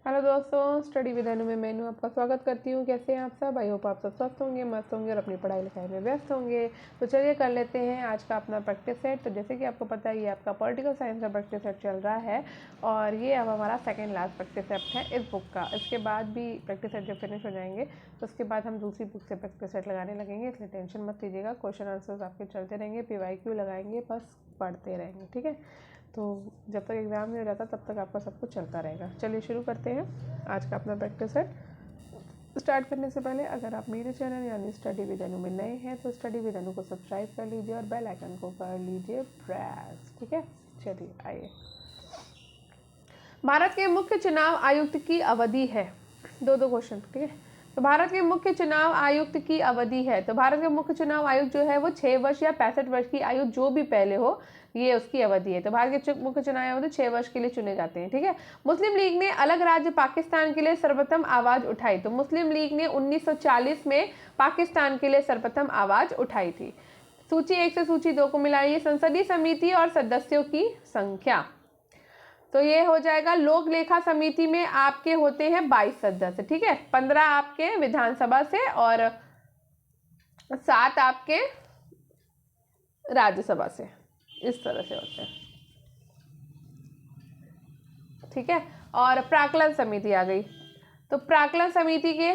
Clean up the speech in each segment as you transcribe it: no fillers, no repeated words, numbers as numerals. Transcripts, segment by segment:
Hello दोस्तों, study with अनु में मैं आपका स्वागत करती हूँ। कैसे हैं आप सब? आई होप आप सब स्वस्थ होंगे, मस्त होंगे और अपनी पढ़ाई लिखाई में व्यस्त होंगे। तो चलिए कर लेते हैं आज का अपना प्रैक्टिस सेट। तो जैसे कि आपको पता है ये आपका पॉलिटिकल साइंस का प्रैक्टिस सेट चल रहा है और ये अब हमारा सेकेंड लास्ट प्रैक्टिस सेट है इस बुक का। इसके बाद भी प्रैक्टिस सेट जब फिनिश हो जाएंगे तो उसके बाद हम दूसरी बुक से प्रैक्टिस सेट लगाने लगेंगे, इसलिए टेंशन मत लीजिएगा। क्वेश्चन आंसर्स आपके चलते रहेंगे, PYQ लगाएंगे, बस पढ़ते रहेंगे, ठीक है। तो जब तक एग्ज़ाम नहीं हो जाता तब तक आपका सब कुछ चलता रहेगा। चलिए शुरू करते हैं आज का अपना प्रैक्टिस सेट। स्टार्ट करने से पहले अगर आप मेरे चैनल यानी स्टडी विद अनु में नए हैं तो स्टडी विद अनु को सब्सक्राइब कर लीजिए और बेल आइकन को कर लीजिए प्रेस, ठीक है। चलिए आइए। भारत के मुख्य चुनाव आयुक्त की अवधि है। दो क्वेश्चन, ठीक है। तो भारत के मुख्य चुनाव आयुक्त की अवधि है, तो भारत के मुख्य चुनाव आयुक्त जो है वो 6 वर्ष या 65 वर्ष की आयु जो भी पहले हो, ये उसकी अवधि है। तो भारत के मुख्य चुनाव आयुक्त 6 वर्ष के लिए चुने जाते हैं, ठीक है। मुस्लिम लीग ने अलग राज्य पाकिस्तान के लिए सर्वप्रथम आवाज उठाई, तो मुस्लिम लीग ने 1940 में पाकिस्तान के लिए सर्वप्रथम आवाज उठाई थी। सूची 1 से सूची 2 को मिलाइए। संसदीय समिति और सदस्यों की संख्या, तो ये हो जाएगा। लोक लेखा समिति में आपके होते हैं 22 सदस्य, ठीक है। 15 आपके विधानसभा से और 7 आपके राज्यसभा से, इस तरह से होते हैं, ठीक है। और प्राक्कलन समिति आ गई, तो प्राक्कलन समिति के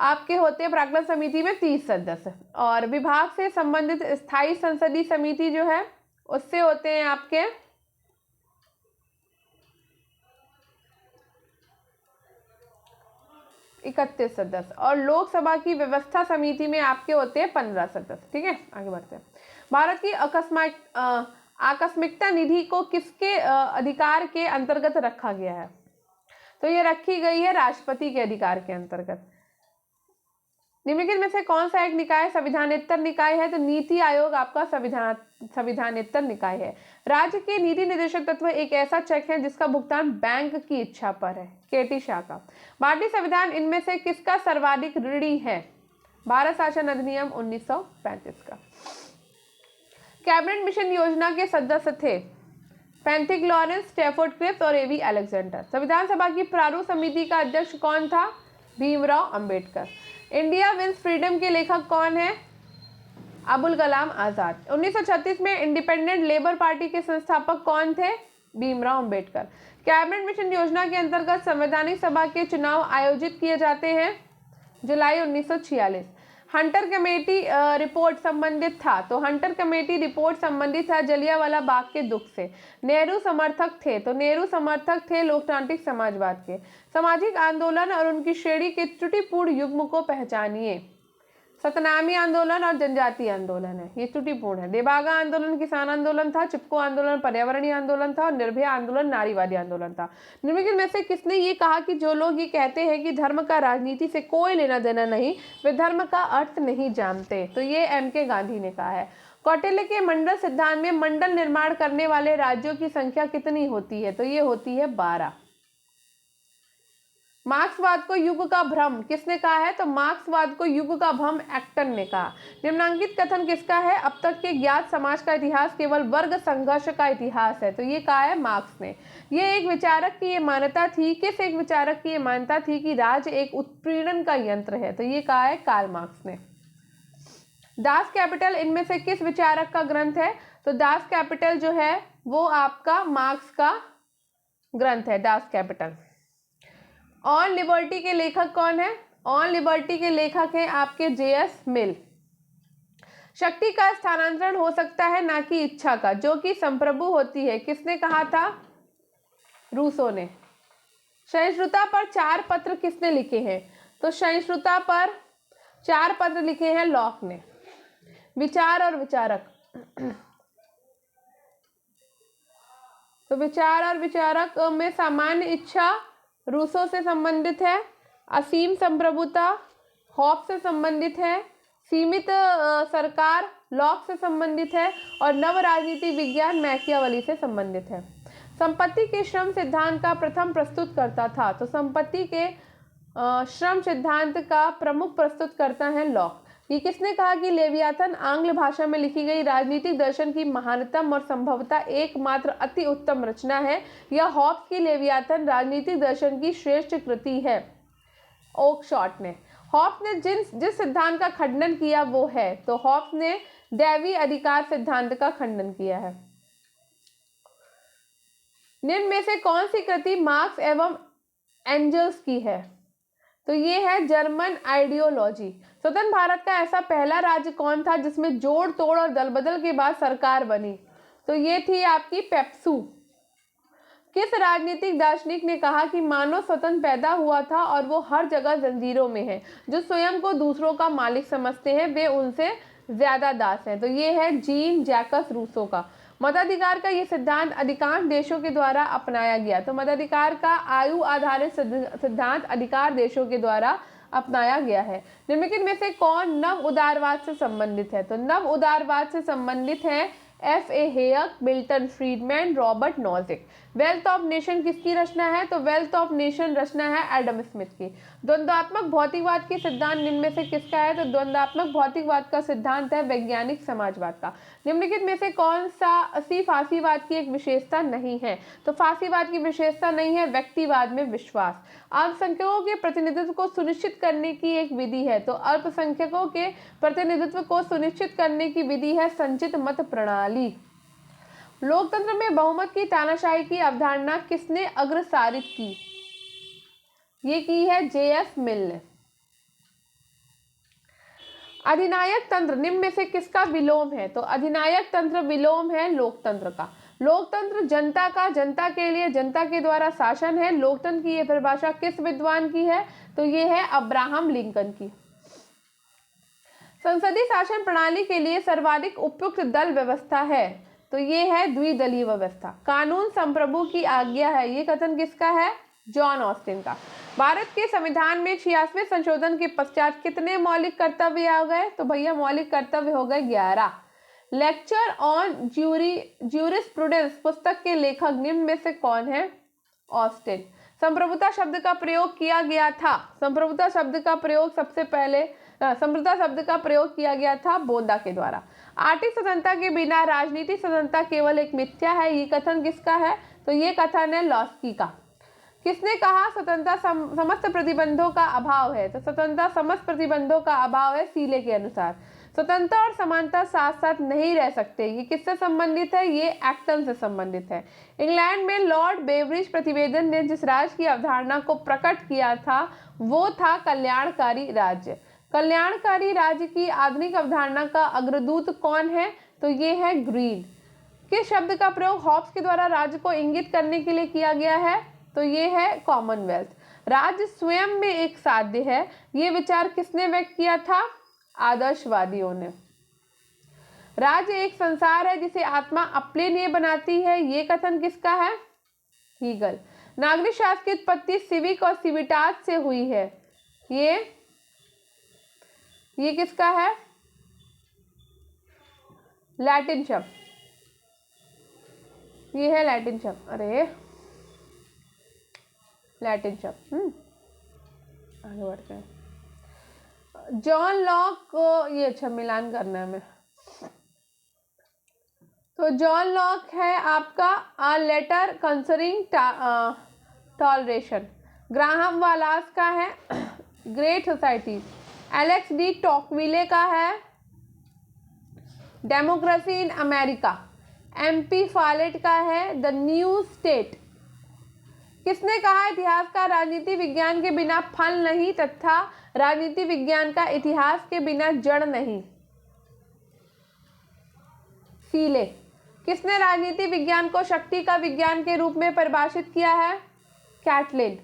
आपके होते हैं प्राक्कलन समिति में 30 सदस्य। और विभाग से संबंधित स्थायी संसदीय समिति जो है उससे होते हैं आपके 31 सदस्य। और लोकसभा की व्यवस्था समिति में आपके होते हैं 15 सदस्य, ठीक है। आगे बढ़ते हैं। भारत की आकस्मिकता निधि को किसके अधिकार के अंतर्गत रखा गया है? तो ये रखी गई है राष्ट्रपति के अधिकार के अंतर्गत। निम्नलिखित में से कौन सा एक निकाय संविधानेतर निकाय है? तो नीति आयोग आपका संविधानेतर निकाय है। राज्य के नीति निर्देशक तत्व एक ऐसा चेक है जिसका भुगतान बैंक की इच्छा पर है। केटी शाह का। भारतीय संविधान इनमें से किसका सर्वाधिक ऋणी है? भारत शासन अधिनियम 1935 का। कैबिनेट मिशन योजना के सदस्य थे पैंथिक लॉरेंस, स्टैफोर्ड क्रिप्स और एवी अलेक्जेंडर। संविधान सभा की प्रारूप समिति का अध्यक्ष कौन था? Bhimrao Ambedkar. India wins freedom के लेखक कौन है? अबुल कलाम आजाद। 1936 में इंडिपेंडेंट लेबर पार्टी के संस्थापक कौन थे? भीमराव अंबेडकर। कैबिनेट मिशन योजना के अंतर्गत संवैधानिक सभा के चुनाव आयोजित किए जाते हैं जुलाई 1946। हंटर कमेटी रिपोर्ट संबंधित था, तो हंटर कमेटी रिपोर्ट संबंधित था जलियांवाला बाग के दुख से। नेहरू समर्थक थे, तो नेहरू समर्थक थे लोकतांत्रिक समाजवाद के। सामाजिक आंदोलन और उनकी श्रेणी के त्रुटिपूर्ण युग्म को पहचानिए। सतनामी आंदोलन और जनजातीय आंदोलन है, ये त्रुटिपूर्ण है। देबागा आंदोलन किसान आंदोलन था, चिपको आंदोलन पर्यावरणीय आंदोलन था और निर्भया आंदोलन नारीवादी आंदोलन था। निम्नलिखित में से किसने ये कहा कि जो लोग ये कहते हैं कि धर्म का राजनीति से कोई लेना देना नहीं, वे धर्म का अर्थ नहीं जानते? तो ये MK गांधी ने कहा है। कौटिल्य के मंडल सिद्धांत में मंडल निर्माण करने वाले राज्यों की संख्या कितनी होती है? तो ये होती है 12। मार्क्सवाद को युग का भ्रम किसने कहा है? तो मार्क्सवाद को युग का भ्रम एक्टन ने कहा। निम्नांकित कथन किसका है? अब तक के ज्ञात समाज का इतिहास केवल वर्ग संघर्ष का इतिहास है, तो ये कहा है मार्क्स ने। ये एक विचारक की ये मान्यता थी, किस एक विचारक की ये मान्यता थी कि राज्य एक उत्पीड़न का यंत्र है? तो ये कहा है कार्ल मार्क्स ने। दास कैपिटल इनमें से किस विचारक का ग्रंथ है? तो दास कैपिटल जो है वो आपका मार्क्स का ग्रंथ है, दास कैपिटल। ऑन लिबर्टी के लेखक कौन है? ऑन लिबर्टी के लेखक हैं आपके JS मिल। शक्ति का स्थानांतरण हो सकता है ना कि इच्छा का, जो कि संप्रभु होती है, किसने कहा था? रूसो ने। सहिष्णुता पर 4 पत्र किसने लिखे हैं? तो सहिष्णुता पर 4 पत्र लिखे हैं लॉक ने। विचार और विचारक, तो विचार और विचारक में सामान्य इच्छा रूसो से संबंधित है, असीम संप्रभुता हॉब से संबंधित है, सीमित सरकार लॉक से संबंधित है और नव राजनीति विज्ञान मैकियावेली से संबंधित है। संपत्ति के श्रम सिद्धांत का प्रथम प्रस्तुतकर्ता था, तो संपत्ति के श्रम सिद्धांत का प्रमुख प्रस्तुतकर्ता है लॉक। ये किसने कहा कि लेवियाथन आंग्ल भाषा में लिखी गई राजनीतिक दर्शन की महानतम और संभवतः एकमात्र अति उत्तम रचना है? यह हॉब्स की लेवियाथन राजनीतिक दर्शन की श्रेष्ठ कृति है। ओकशॉट ने, हॉब्स ने जिस सिद्धांत का खंडन किया वो है, तो हॉब्स ने दैवी अधिकार सिद्धांत का खंडन किया है। निम्न में से कौन सी कृति मार्क्स एवं एंजल्स की है? तो ये है जर्मन आइडियोलॉजी। स्वतंत्र भारत का ऐसा पहला राज्य कौन था जिसमें जोड़ तोड़ और दल बदल के बाद सरकार बनी? तो ये थी आपकी पेप्सू। किस राजनीतिक दार्शनिक ने कहा कि मानव स्वतंत्र पैदा हुआ था और वो हर जगह जंजीरों में है? जो स्वयं को दूसरों का मालिक समझते हैं वे उनसे ज्यादा दास हैं। तो ये है जीन जैकस रूसो का। मताधिकार का ये सिद्धांत अधिकांश देशों के द्वारा अपनाया गया। तो मताधिकार का आयु आधारित सिद्धांत अधिकार देशों के द्वारा अपनाया गया है। निम्नलिखित में से कौन नव उदारवाद से संबंधित है? तो नव उदारवाद से संबंधित है F.A. Hayek, Milton Friedman, Robert Nozick. Wealth of nation किसकी रचना है? तो वेल्थ ऑफ नेशन रचना है एडम स्मिथ की। द्वंद्वात्मक भौतिकवाद के सिद्धांत निम्न में से किसका है? तो द्वंद्वात्मक भौतिकवाद का सिद्धांत है वैज्ञानिक समाजवाद का। निम्नलिखित में से कौन सी फांसीवाद की एक विशेषता नहीं है? तो फांसीवाद की विशेषता नहीं है व्यक्तिवाद में विश्वास। अल्पसंख्यकों के प्रतिनिधित्व को सुनिश्चित करने की एक विधि है। तो अल्पसंख्यकों के प्रतिनिधित्व को सुनिश्चित करने की विधि है संचित मत प्रणाली। लोकतंत्र में बहुमत की तानाशाही की अवधारणा किसने अग्रसारित की? ये की है J.F. मिल ने। अधिनायक तंत्र निम्न में से किसका विलोम है? तो अधिनायक तंत्र विलोम है लोकतंत्र का। लोकतंत्र जनता का, जनता के लिए, जनता के द्वारा शासन है। लोकतंत्र की यह परिभाषा किस विद्वान की है? तो ये है अब्राहम लिंकन की। संसदीय शासन प्रणाली के लिए सर्वाधिक उपयुक्त दल व्यवस्था है? तो ये है द्विदलीय व्यवस्था। कानून संप्रभु की आज्ञा है, ये कथन किसका है? जॉन ऑस्टिन का। भारत के संविधान में 86वें संशोधन के पश्चात कितने मौलिक कर्तव्य आ गए? तो भैया मौलिक कर्तव्य हो गए 11। लेक्चर ऑन ज्यूरिस्प्रूडेंस पुस्तक के लेखक निम्न में से कौन है? ऑस्टिन। संप्रभुता शब्द का प्रयोग किया गया था। संप्रभुता शब्द का प्रयोग सबसे पहले संप्रभुता शब्द का प्रयोग किया गया था बोंदा के द्वारा। आर्थिक स्वतंत्रता के बिना राजनीतिक स्वतंत्रता केवल एक मिथ्या है, ये कथन किसका है? तो ये कथन है लॉस्की का। किसने कहा स्वतंत्रता समस्त प्रतिबंधों का अभाव है? तो स्वतंत्रता समस्त प्रतिबंधों का अभाव है सीले के अनुसार। स्वतंत्रता और समानता साथ साथ नहीं रह सकते, ये किससे संबंधित है? ये एक्टन से संबंधित है। इंग्लैंड में लॉर्ड बेवरिज प्रतिवेदन ने जिस राज्य की अवधारणा को प्रकट किया था वो था कल्याणकारी राज्य। कल्याणकारी राज्य की आधुनिक अवधारणा का अग्रदूत कौन है? तो ये है ग्रीन। किस शब्द का प्रयोग हॉब्स के द्वारा राज्य को इंगित करने के लिए किया गया है? तो ये है कॉमनवेल्थ। राज्य स्वयं में एक साध्य है, ये विचार किसने व्यक्त किया था? आदर्शवादियों ने। राज्य एक संसार है जिसे आत्मा अपने लिए बनाती है, ये कथन किसका है? हीगल। नागरिक शास्त्र की उत्पत्ति सिविक और सिविटास से हुई है, ये किसका है? लैटिन शब्द, ये है लैटिन शब्द। अरे लैटिन शब्द आगे बढ़ते हैं। जॉन लॉक को ये अच्छा मिलान करना है हमें। तो जॉन लॉक है आपका a letter concerning toleration. Graham Wallas का है great society. Alex de Tocqueville का है democracy in America. MP Follett का है द न्यू स्टेट। किसने कहा इतिहास का राजनीति विज्ञान के बिना फल नहीं तथा राजनीति विज्ञान का इतिहास के बिना जड़ नहीं? सीले। किसने राजनीति विज्ञान को शक्ति का विज्ञान के रूप में परिभाषित किया है? कैटलिन।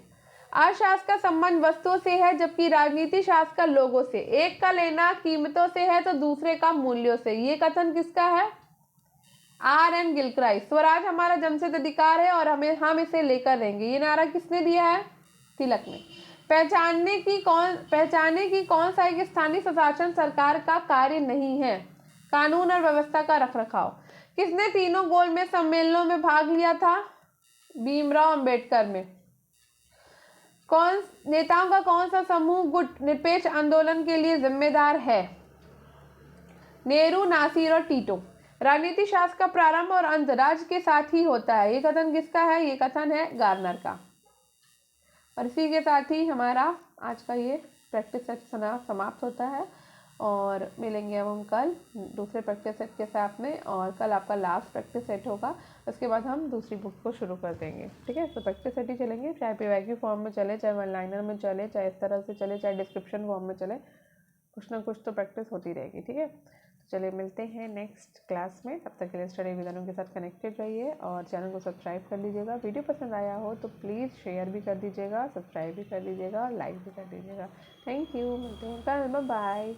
अर्थशास्त्र का संबंध वस्तुओं से है जबकि राजनीति शास्त्र का लोगों से। एक का लेना कीमतों से है तो दूसरे का मूल्यों से, ये कथन किसका है? R.N. गिलक्राइस्ट। स्वराज हमारा जन्मसिद्ध अधिकार है और हम इसे लेकर रहेंगे, ये नारा किसने दिया है? तिलक ने। पहचाने की कौन सा एक स्थानीय स्वशासन सरकार का कार्य नहीं है? कानून और व्यवस्था का रखरखाव। किसने तीनों गोलमेज सम्मेलनों में भाग लिया था? भीमराव अंबेडकर में। नेताओं का कौन सा समूह गुट निरपेक्ष आंदोलन के लिए जिम्मेदार है? नेहरू, नासिर और टीटो। राजनीति शास्त्र का प्रारंभ और अंत राज्य के साथ ही होता है। ये कथन किसका है? ये कथन है गार्नर का। और इसी के साथ ही हमारा आज का ये प्रैक्टिस सेट समाप्त होता है और मिलेंगे अब हम कल दूसरे प्रैक्टिस सेट के साथ में। और कल आपका लास्ट प्रैक्टिस सेट होगा, उसके बाद हम दूसरी बुक को शुरू कर देंगे। ठीक है, तो प्रैक्टिस सेट ही चलेंगे, चाहे पीवाईक्यू फॉर्म में चले, चाहे वन लाइनर में चले, चाहे इस तरह से चले, चाहे डिस्क्रिप्शन फॉर्म में चले, कुछ ना कुछ तो प्रैक्टिस होती रहेगी। ठीक है, तो चलिए मिलते हैं नेक्स्ट क्लास में। तब तक के लिए स्टडी विधानों के साथ कनेक्टेड रहिए और चैनल को सब्सक्राइब कर लीजिएगा। वीडियो पसंद आया हो तो प्लीज़ शेयर भी कर दीजिएगा, सब्सक्राइब भी कर दीजिएगा और लाइक भी कर दीजिएगा। थैंक यू, मिलते हैं कल, बाय बाय।